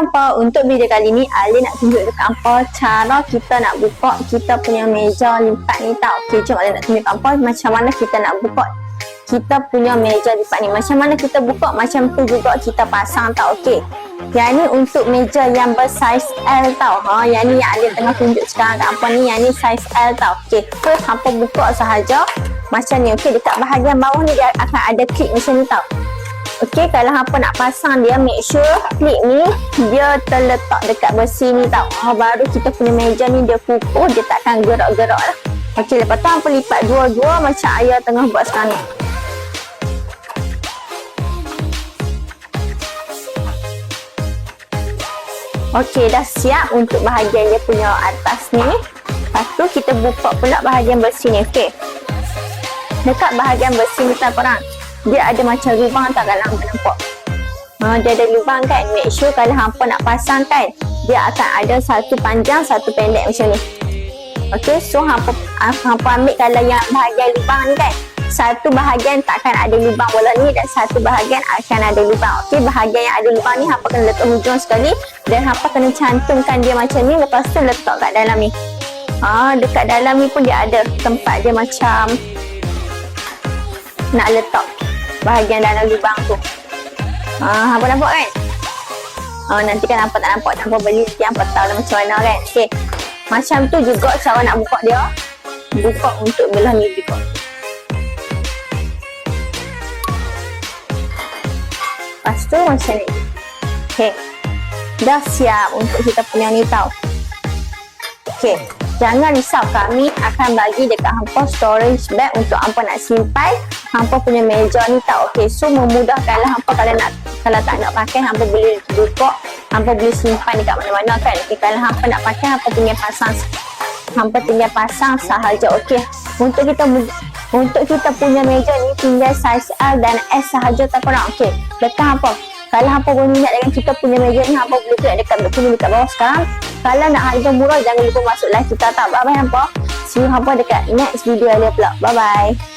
hampa, untuk video kali ni Ali nak tunjuk dekat hampa cara kita nak buka kita punya meja lipat ni tau. Okay, jom Ali nak tunjuk hampa macam mana kita nak buka kita punya meja lipat ni. Macam mana kita buka, macam tu juga kita pasang tau. Okay, yang ni untuk meja yang bersaiz L tau. Yang ni yang Ali tengah tunjuk sekarang kat hampa ni, yang ni saiz L tau. Okay, first hampa buka sahaja macam ni. Okay, dekat bahagian bawah ni dia akan ada klip macam ni tau. Okey, kalau hampa nak pasang dia, make sure klip ni dia terletak dekat besi ni tau. Baru kita punya meja ni dia kukuh, dia takkan gerak-gerak lah. Okey, lepas tu hampa lipat dua-dua macam ayah tengah buat sekarang ni. Okey, dah siap untuk bahagian dia punya atas ni. Lepas tu kita buka pula bahagian besi ni. Okey, dekat bahagian besi ni tau korang, dia ada macam lubang tak kalau hampa nampak. Dia ada lubang kan. Make sure kalau hampa nak pasang kan, dia akan ada satu panjang, satu pendek macam ni. Okey, so hampa ambil kalau yang bahagian lubang ni kan, satu bahagian takkan ada lubang bola ni dan satu bahagian akan ada lubang. Okey, bahagian yang ada lubang ni hampa kena letak hujung sekali dan hampa kena cantumkan dia macam ni, lepas tu letak kat dalam ni. Dekat dalam ni pun dia ada tempat dia macam nak letak bahagian dalam lubang tu. Hampa nampak kan? Nanti kan hampa tak nampak, hampa beli nanti hampa tahu lah macam mana kan. Okay, macam tu juga cara nak buka dia. Buka untuk belah ni juga. Lepas tu macam ni. Okay, dah siap untuk kita punya ni tau. Okay, jangan risau, kami akan bagi dekat hampa storage bag untuk hampa nak simpan hampa punya meja ni tau. Okay, so memudahkanlah hampa kalau tak nak pakai, hampa boleh buka, hampa boleh simpan dekat mana-mana kan. Okay, kalau hampa nak pakai, hampa tinggal pasang sahaja. Okay, untuk kita punya meja ni tinggal saiz L dan S sahaja tak korang. Okay, dekat hampa, kalau hampa berminat dengan kita punya meja ni, hampa boleh klik dekat bawah sekarang. Kalau nak harga murah, jangan lupa masuk live kita tau. Bye bye hampa. See you hampa dekat next video Ali pula. Bye bye.